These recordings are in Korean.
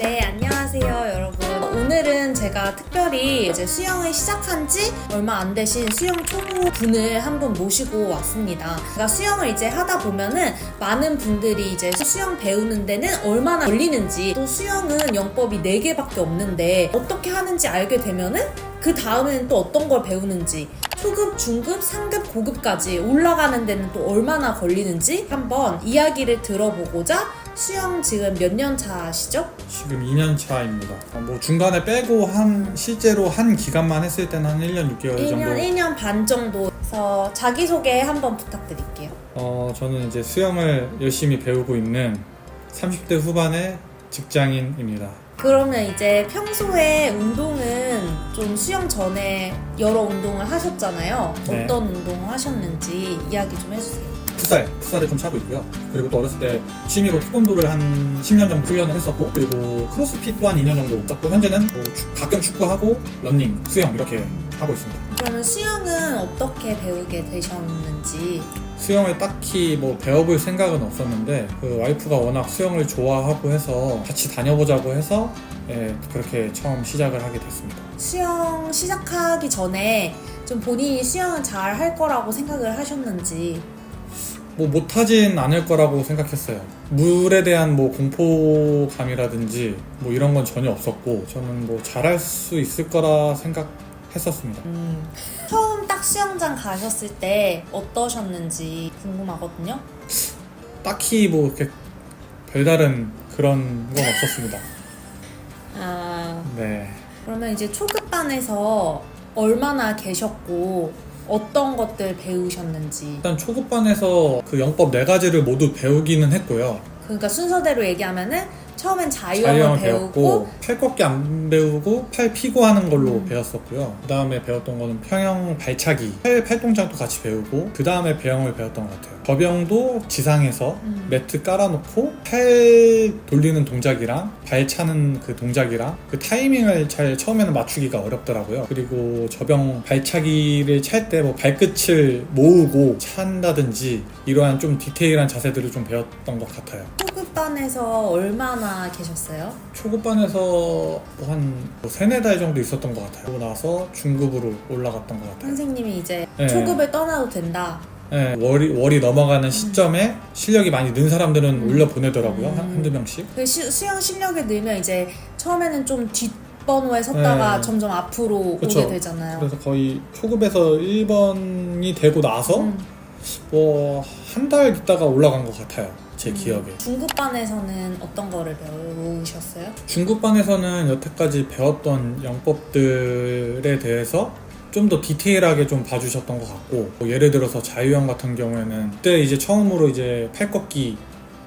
네, 안녕하세요, 여러분. 오늘은 제가 특별히 이제 수영을 시작한 지 얼마 안 되신 수영 초보분을 한 분 모시고 왔습니다. 제가 수영을 이제 하다 보면은 많은 분들이 이제 수영 배우는 데는 얼마나 걸리는지, 또 수영은 영법이 4개밖에 없는데 어떻게 하는지 알게 되면은 그 다음에는 또 어떤 걸 배우는지, 초급, 중급, 상급, 고급까지 올라가는 데는 또 얼마나 걸리는지 한번 이야기를 들어보고자. 수영 지금 몇 년 차시죠? 지금 2년 차입니다. 뭐 중간에 빼고 실제로 한 기간만 했을 때는 한 1년 6개월 정도. 1년 반 정도. 그래서 자기소개 한번 부탁드릴게요. 저는 이제 수영을 열심히 배우고 있는 30대 후반의 직장인입니다. 그러면 이제 평소에 운동은 좀 수영 전에 여러 운동을 하셨잖아요. 네. 어떤 운동을 하셨는지 이야기 좀 해주세요. 풋살을 좀 차고 있고요. 그리고 또 어렸을 때 취미로 태권도를 한 10년 정도 훈련을 했었고, 그리고 크로스핏 또한 2년 정도 했고, 현재는 뭐 가끔 축구하고 러닝, 수영 이렇게 하고 있습니다. 그러면 수영은 어떻게 배우게 되셨는지? 수영을 딱히 뭐 배워볼 생각은 없었는데, 그 와이프가 워낙 수영을 좋아하고 해서 같이 다녀보자고 해서 그렇게 처음 시작을 하게 됐습니다. 수영 시작하기 전에 좀 본인이 수영을 잘 할 거라고 생각을 하셨는지. 뭐 못하진 않을 거라고 생각했어요. 물에 대한 뭐 공포감이라든지 뭐 이런 건 전혀 없었고, 저는 뭐 잘할 수 있을 거라 생각했었습니다. 처음 딱 수영장 가셨을 때 어떠셨는지 궁금하거든요. 딱히 뭐 이렇게 별다른 그런 건 없었습니다. 네. 그러면 이제 초급반에서 얼마나 계셨고 어떤 것들 배우셨는지. 일단 초급반에서 그 영법 4가지를 모두 배우기는 했고요. 그러니까 순서대로 얘기하면은 처음엔 자유형을 배우고, 팔 꺾기 안 배우고 팔 피고 하는 걸로 배웠었고요. 그 다음에 배웠던 거는 평형 발차기, 팔동작도 같이 배우고, 그 다음에 배영을 배웠던 것 같아요. 접영도 지상에서 매트 깔아놓고 팔 돌리는 동작이랑 발 차는 그 동작이랑 그 타이밍을 잘 처음에는 맞추기가 어렵더라고요. 그리고 접영 발차기를 찰 때 뭐 발끝을 모으고 찬다든지 이러한 좀 디테일한 자세들을 좀 배웠던 것 같아요. 초급반에서 얼마나 계셨어요? 초급반에서 한 3-4달 정도 있었던 것 같아요. 그러고 나서 중급으로 올라갔던 것 같아요. 선생님이 이제 네. 초급을 떠나도 된다. 네, 월이 넘어가는 시점에 실력이 많이 는 사람들은 올려보내더라고요. 한두 명씩. 그 수영 실력이 늘면 이제 처음에는 좀 뒷번호에 섰다가 네. 점점 앞으로 그쵸. 오게 되잖아요. 그래서 거의 초급에서 1번이 되고 나서 뭐 한 달 있다가 올라간 것 같아요. 제 기억에. 중급반에서는 어떤 거를 배우셨어요? 중급반에서는 여태까지 배웠던 영법들에 대해서 좀 더 디테일하게 좀 봐주셨던 것 같고, 뭐 예를 들어서 자유형 같은 경우에는 그때 이제 처음으로 이제 팔 꺾기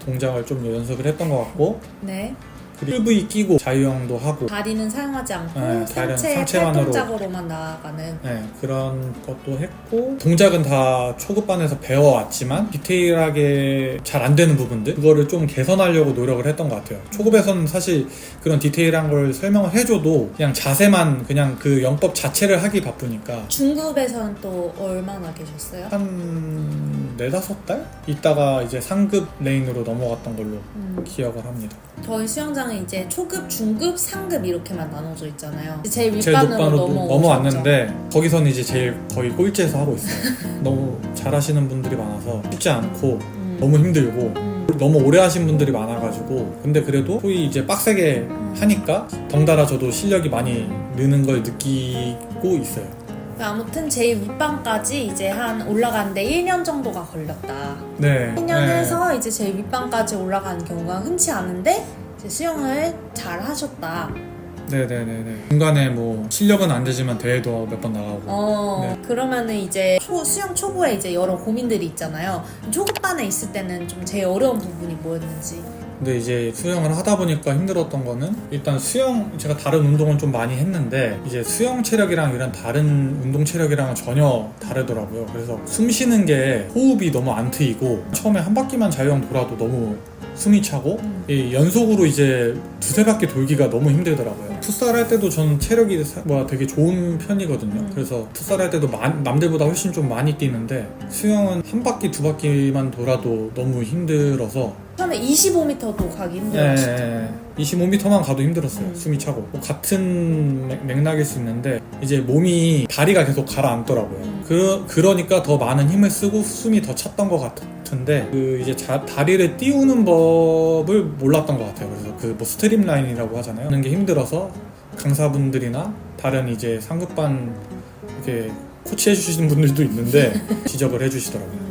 동작을 좀 연습을 했던 것 같고, 네. 그리고 풀브이 끼고 자유형도 하고, 다리는 사용하지 않고 네, 상체만으로 팔동작으로만 나아가는. 네, 그런 것도 했고, 동작은 다 초급반에서 배워왔지만 디테일하게 잘 안 되는 부분들, 그거를 좀 개선하려고 노력을 했던 것 같아요. 초급에서는 사실 그런 디테일한 걸 설명을 해줘도 그냥 자세만, 그냥 그 영법 자체를 하기 바쁘니까. 중급에서는 또 얼마나 계셨어요? 한 4-5달? 있다가 이제 상급 레인으로 넘어갔던 걸로 기억을 합니다. 저희 수영장은 이제 초급, 중급, 상급 이렇게만 나눠져 있잖아요. 제일 제일 윗반으로 높반으로 넘어왔는데, 거기서는 이제 제일 거의 꼴찌에서 하고 있어요. 너무 잘하시는 분들이 많아서 쉽지 않고 너무 힘들고 너무 오래 하신 분들이 많아가지고, 근데 그래도 소위 이제 빡세게 하니까 덩달아 저도 실력이 많이 느는 걸 느끼고 있어요. 아무튼 제일 윗반까지 이제 한 올라가는데 1년 정도가 걸렸다. 네. 1년에서 이제 제일 윗반까지 올라가는 경우가 흔치 않은데 이제 수영을 잘 하셨다. 네네네네. 중간에 뭐 실력은 안 되지만 대회도 몇 번 나가고. 네. 그러면은 이제 수영 초보에 이제 여러 고민들이 있잖아요. 초급반에 있을 때는 좀 제일 어려운 부분이 뭐였는지. 근데 이제 수영을 하다 보니까 힘들었던 거는, 일단 제가 다른 운동은 좀 많이 했는데 이제 수영 체력이랑 이런 다른 운동 체력이랑은 전혀 다르더라고요. 그래서 숨 쉬는 게 호흡이 너무 안 트이고, 처음에 한 바퀴만 자유형 돌아도 너무 숨이 차고, 이 연속으로 이제 2-3바퀴 돌기가 너무 힘들더라고요. 풋살 할 때도 저는 체력이 되게 좋은 편이거든요. 그래서 풋살 할 때도 남들보다 훨씬 좀 많이 뛰는데, 수영은 한 바퀴 2바퀴만 돌아도 너무 힘들어서 처음에 25m도 가기 힘들었죠. 네, 25m만 가도 힘들었어요. 숨이 차고. 뭐 같은 맥락일 수 있는데 이제 몸이 다리가 계속 가라앉더라고요. 그러니까 더 많은 힘을 쓰고 숨이 더 찼던 것 같은데 그 이제 다리를 띄우는 법을 몰랐던 것 같아요. 그래서 그 뭐 스트림라인이라고 하잖아요. 하는 게 힘들어서 강사분들이나 다른 이제 상급반 이렇게 코치해 주시는 분들도 있는데 지적을 해주시더라고요.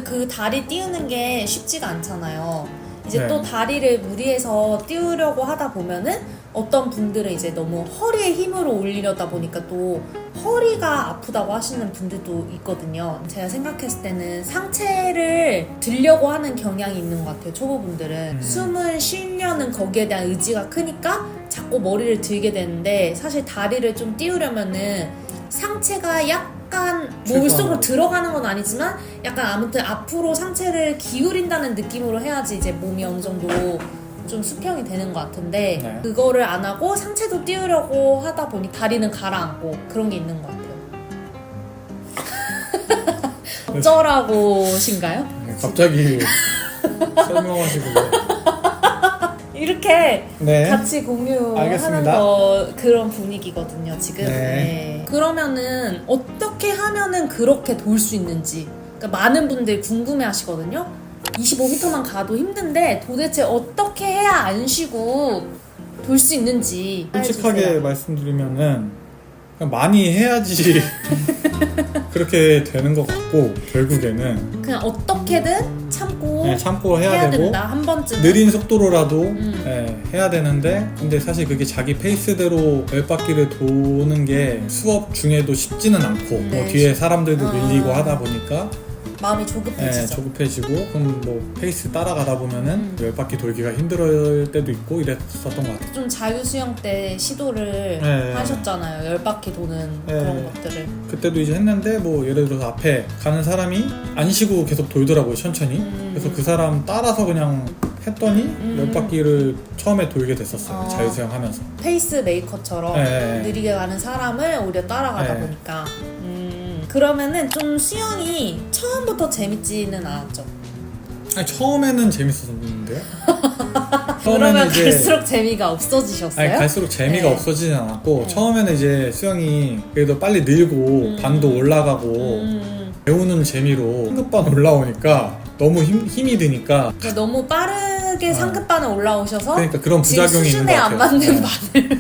그 다리 띄우는 게 쉽지가 않잖아요. 이제 네. 또 다리를 무리해서 띄우려고 하다 보면은 어떤 분들은 이제 너무 허리에 힘으로 올리려다 보니까 또 허리가 아프다고 하시는 분들도 있거든요. 제가 생각했을 때는 상체를 들려고 하는 경향이 있는 것 같아요. 초보분들은 숨을 쉬려는 거기에 대한 의지가 크니까 자꾸 머리를 들게 되는데 사실 다리를 좀 띄우려면은 상체가 약간 몸 속으로 들어가는 건 아니지만 약간 아무튼 앞으로 상체를 기울인다는 느낌으로 해야지 이제 몸이 어느 정도 좀 수평이 되는 것 같은데 네. 그거를 안 하고 상체도 띄우려고 하다 보니 다리는 가라앉고 그런 게 있는 것 같아요. 어쩌라고신가요? 네, 갑자기 설명하시고 이렇게 네. 같이 공유하는 알겠습니다. 그런 분위기거든요 지금. 네. 네. 그러면은 어떻게 하면은 그렇게 돌 수 있는지 그러니까 많은 분들이 궁금해하시거든요. 25m만 가도 힘든데 도대체 어떻게 해야 안 쉬고 돌 수 있는지 솔직하게 알려주세요. 말씀드리면은 그냥 많이 해야지 그렇게 되는 것 같고 결국에는 그냥 어떻게든 참고 네, 참고 해야 되고 된다 한 번쯤은. 느린 속도로라도 네, 해야 되는데 근데 사실 그게 자기 페이스대로 10바퀴를 도는 게 수업 중에도 쉽지는 않고 네, 뭐 뒤에 사람들도 밀리고 하다 보니까 마음이 네, 조급해지죠. 조급해지고 그럼 뭐 페이스 따라가다 보면은 10바퀴 돌기가 힘들 때도 있고 이랬었던 것 같아요. 좀 자유수영 때 시도를 네. 하셨잖아요. 10바퀴 도는 그런 네. 것들을. 그때도 이제 했는데 뭐 예를 들어서 앞에 가는 사람이 안 쉬고 계속 돌더라고요 천천히. 그래서 그 사람 따라서 그냥 했더니 10바퀴를 처음에 돌게 됐었어요. 자유수영 하면서. 페이스 메이커처럼 네. 느리게 가는 사람을 오히려 따라가다 네. 보니까 그러면은 좀 수영이 처음부터 재밌지는 않았죠. 아니, 처음에는 재밌었는데요. 그러면 이제 갈수록 재미가 없어지셨어요? 아니, 갈수록 재미가 네. 없어지진 않았고 처음에는 이제 수영이 그래도 빨리 늘고 반도 올라가고 배우는 재미로 상급반 올라오니까 너무 힘이 드니까 그러니까 너무 빠르게 상급반에 올라오셔서 그러니까 그런 지금 부작용이 있는 것 수준에 같아요. 안 맞는 네.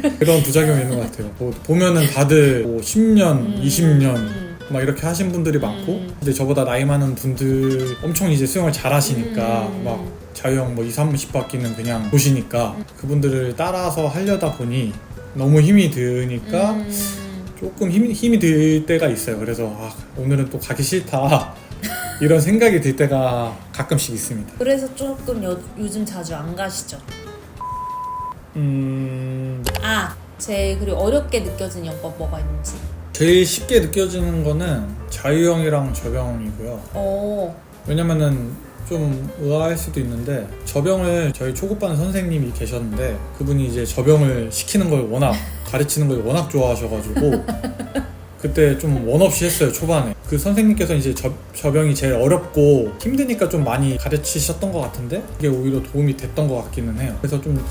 바늘. 그런 부작용이 있는 것 같아요. 뭐 보면은 다들 뭐 10년, 20년 막 이렇게 하신 분들이 많고 근데 저보다 나이 많은 분들 엄청 이제 수영을 잘 하시니까 막 자유형 뭐 30바퀴는 그냥 보시니까 그분들을 따라서 하려다 보니 너무 힘이 드니까 조금 힘이 들 때가 있어요. 그래서 아, 오늘은 또 가기 싫다 이런 생각이 들 때가 가끔씩 있습니다. 그래서 조금 요즘 자주 안 가시죠? 그리고 어렵게 느껴진 영법 뭐가 있는지. 제일 쉽게 느껴지는 거는 자유형이랑 저병이고요. 왜냐면은 좀 의아할 수도 있는데 저병을 저희 초급반 선생님이 계셨는데 그분이 이제 저병을 시키는 걸 워낙 가르치는 걸 워낙 좋아하셔가지고 그때 좀 원 없이 했어요. 초반에 그 선생님께서 이제 저병이 제일 어렵고 힘드니까 좀 많이 가르치셨던 것 같은데 이게 오히려 도움이 됐던 것 같기는 해요. 그래서 좀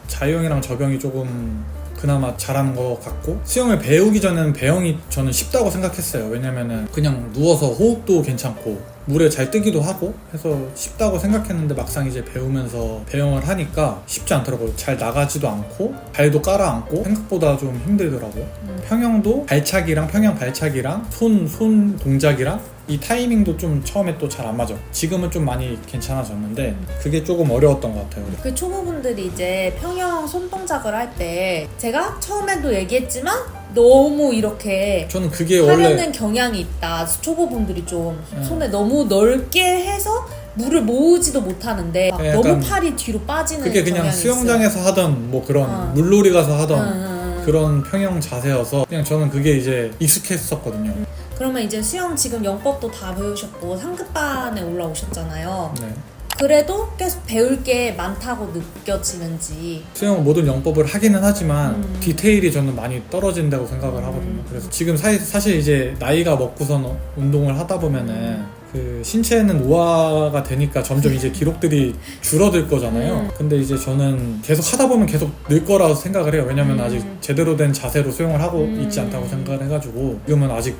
자유형이랑 저병이 조금 그나마 잘한 것 같고 수영을 배우기 전에는 배영이 저는 쉽다고 생각했어요. 왜냐면은 그냥 누워서 호흡도 괜찮고 물에 잘 뜨기도 하고 해서 쉽다고 생각했는데 막상 이제 배우면서 배영을 하니까 쉽지 않더라고요. 잘 나가지도 않고 발도 깔아앉고 생각보다 좀 힘들더라고요. 평영도 발차기랑 평영 발차기랑 손 동작이랑 이 타이밍도 좀 처음에 또 잘 안 맞아. 지금은 좀 많이 괜찮아졌는데 그게 조금 어려웠던 것 같아요. 그 초보분들이 이제 평영 손동작을 할 때 제가 처음에도 얘기했지만 너무 이렇게 저는 그게 하려는 원래 경향이 있다. 초보분들이 좀 손에 너무 넓게 해서 물을 모으지도 못하는데 막 네, 너무 약간 팔이 뒤로 빠지는 그게 그냥 경향이 수영장에서 하던 뭐 그런 물놀이 가서 하던 그런 평영 자세여서 그냥 저는 그게 이제 익숙했었거든요. 그러면 이제 수영 지금 영법도 다 배우셨고 상급반에 올라오셨잖아요. 네. 그래도 계속 배울 게 많다고 느껴지는지. 수영 모든 영법을 하기는 하지만 디테일이 저는 많이 떨어진다고 생각을 하거든요. 그래서 지금 사실 이제 나이가 먹고선 운동을 하다 보면은 그 신체는 노화가 되니까 점점 이제 기록들이 줄어들 거잖아요. 근데 이제 저는 계속 하다 보면 계속 늘 거라고 생각을 해요. 왜냐면 아직 제대로 된 자세로 수영을 하고 있지 않다고 생각을 해가지고 지금은 아직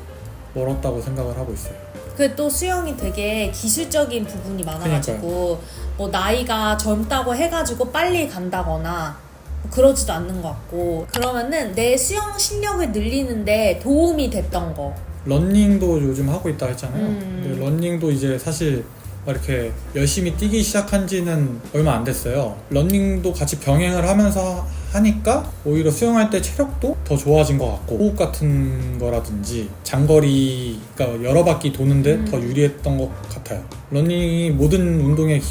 멀었다고 생각을 하고 있어요. 그 또 수영이 되게 기술적인 부분이 많아가지고 뭐 나이가 젊다고 해가지고 빨리 간다거나 뭐 그러지도 않는 것 같고, 그러면은 내 수영 실력을 늘리는데 도움이 됐던 거. 러닝도 요즘 하고 있다 했잖아요. 근데 러닝도 이제 사실 이렇게 열심히 뛰기 시작한 지는 얼마 안 됐어요. 러닝도 같이 병행을 하면서 하니까 오히려 수영할 때 체력도 더 좋아진 것 같고, 호흡 같은 거라든지 장거리, 그러니까 여러 바퀴 도는데 더 유리했던 것 같아요. 러닝이 모든 운동의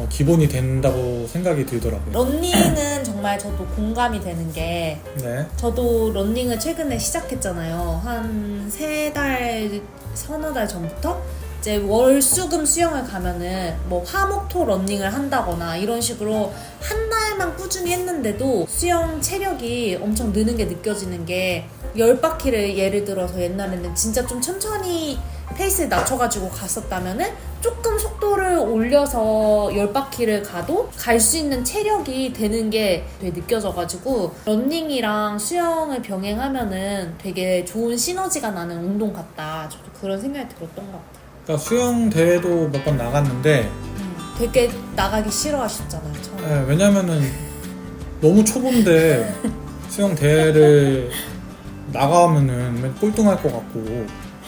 기본이 된다고 생각이 들더라고요. 러닝은 정말 저도 공감이 되는 게, 네. 저도 러닝을 최근에 시작했잖아요. 한 3달, 서너 달 전부터 이제 월수금 수영을 가면은 뭐 화목토 러닝을 한다거나 이런 식으로 한 달만 꾸준히 했는데도 수영 체력이 엄청 느는 게 느껴지는 게, 10바퀴를 예를 들어서 옛날에는 진짜 좀 천천히 페이스를 낮춰가지고 갔었다면은 조금 속도를 올려서 10바퀴를 가도 갈 수 있는 체력이 되는 게 되게 느껴져가지고, 러닝이랑 수영을 병행하면은 되게 좋은 시너지가 나는 운동 같다, 저도 그런 생각이 들었던 것 같아요. 그러니까 수영 대회도 몇 번 나갔는데 되게 나가기 싫어하셨잖아요, 처음에. 네, 왜냐면은 너무 초보인데 수영 대회를 나가면은 맨 꼴등할 것 같고,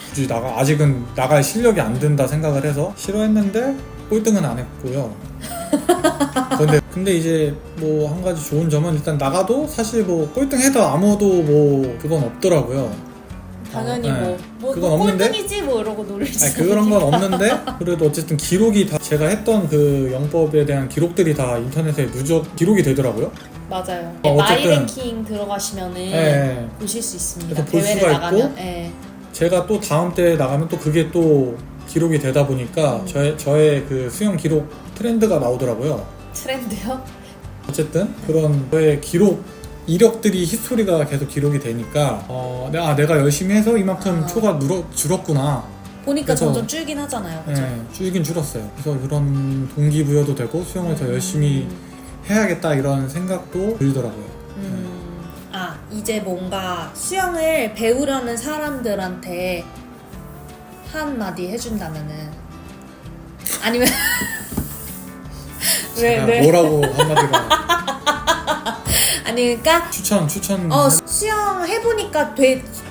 굳이 아직은 나갈 실력이 안 된다 생각을 해서 싫어했는데 꼴등은 안 했고요. 근데 이제 뭐 한 가지 좋은 점은, 일단 나가도 사실 뭐 꼴등해도 아무도 뭐 그건 없더라고요. 당연히 네. 뭐 그건 없는데? 꼴등이지 뭐 이러고 놀리지. 아니, 그런 건 없는데 그래도 어쨌든 기록이 다 제가 했던 그 영법에 대한 기록들이 다 인터넷에 누적 기록이 되더라고요. 맞아요. 어쨌든- 마이랭킹 들어가시면은 네. 보실 수 있습니다. 그래서 볼 대회를 수가 나가면. 있고, 네. 제가 또 다음 때에 나가면 또 그게 또 기록이 되다 보니까 저의 그 수영 기록 트렌드가 나오더라고요. 트렌드요? 어쨌든 그런 저의 기록 이력들이, 히스토리가 계속 기록이 되니까 내가 열심히 해서 이만큼 초가 줄었구나. 보니까 그래서- 점점 줄긴 하잖아요. 그죠? 네, 줄긴 줄었어요. 그래서 그런 동기부여도 되고 수영을 더 열심히 해야겠다 이런 생각도 들더라고요. 이제 뭔가 수영을 배우려는 사람들한테 한마디 해준다면은, 아니면 제가 왜? 뭐라고 한마디가 아니 그러니까 추천 수영 해보니까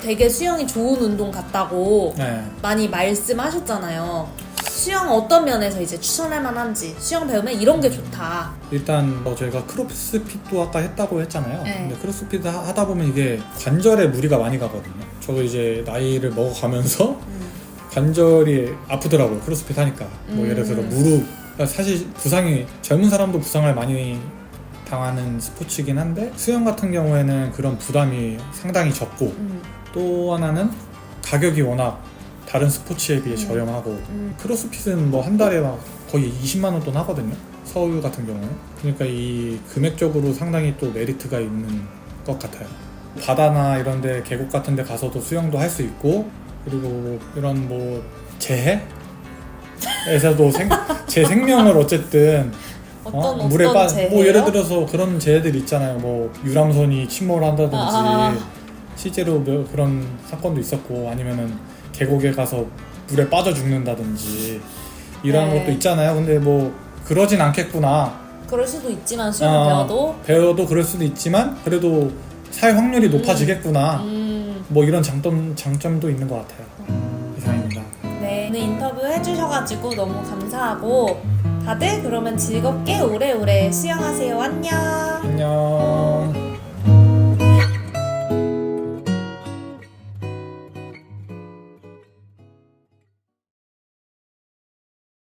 되게 수영이 좋은 운동 같다고 네. 많이 말씀하셨잖아요. 수영 어떤 면에서 이제 추천할 만한지, 수영 배우면 이런 게 좋다. 일단 저희가 크로스핏도 아까 했다고 했잖아요. 네. 근데 크로스핏 하다 보면 이게 관절에 무리가 많이 가거든요. 저도 이제 나이를 먹어가면서 관절이 아프더라고요. 크로스핏 하니까. 뭐 예를 들어 무릎, 그러니까 사실 부상이, 젊은 사람도 부상을 많이 당하는 스포츠이긴 한데, 수영 같은 경우에는 그런 부담이 상당히 적고, 또 하나는 가격이 워낙 다른 스포츠에 비해 저렴하고, 크로스핏은 뭐 한 달에 막 거의 20만 원 돈 하거든요. 서울 같은 경우는. 그러니까 이 금액적으로 상당히 또 메리트가 있는 것 같아요. 바다나 이런 데, 계곡 같은 데 가서도 수영도 할 수 있고, 그리고 이런 뭐 재해에서도 제 생명을 어쨌든 어떤 물에 재해요? 뭐 예를 들어서 그런 재해들 있잖아요. 뭐 유람선이 침몰한다든지 실제로 그런 사건도 있었고, 아니면은 계곡에 가서 물에 빠져 죽는다든지 이런 네. 것도 있잖아요. 근데 뭐 그러진 않겠구나. 그럴 수도 있지만 수영을 배워도 그럴 수도 있지만 그래도 살 확률이 높아지겠구나. 뭐 이런 장점도 있는 것 같아요. 이상입니다. 네, 오늘 인터뷰 해주셔가지고 너무 감사하고, 다들 그러면 즐겁게 오래오래 수영하세요. 안녕. 안녕.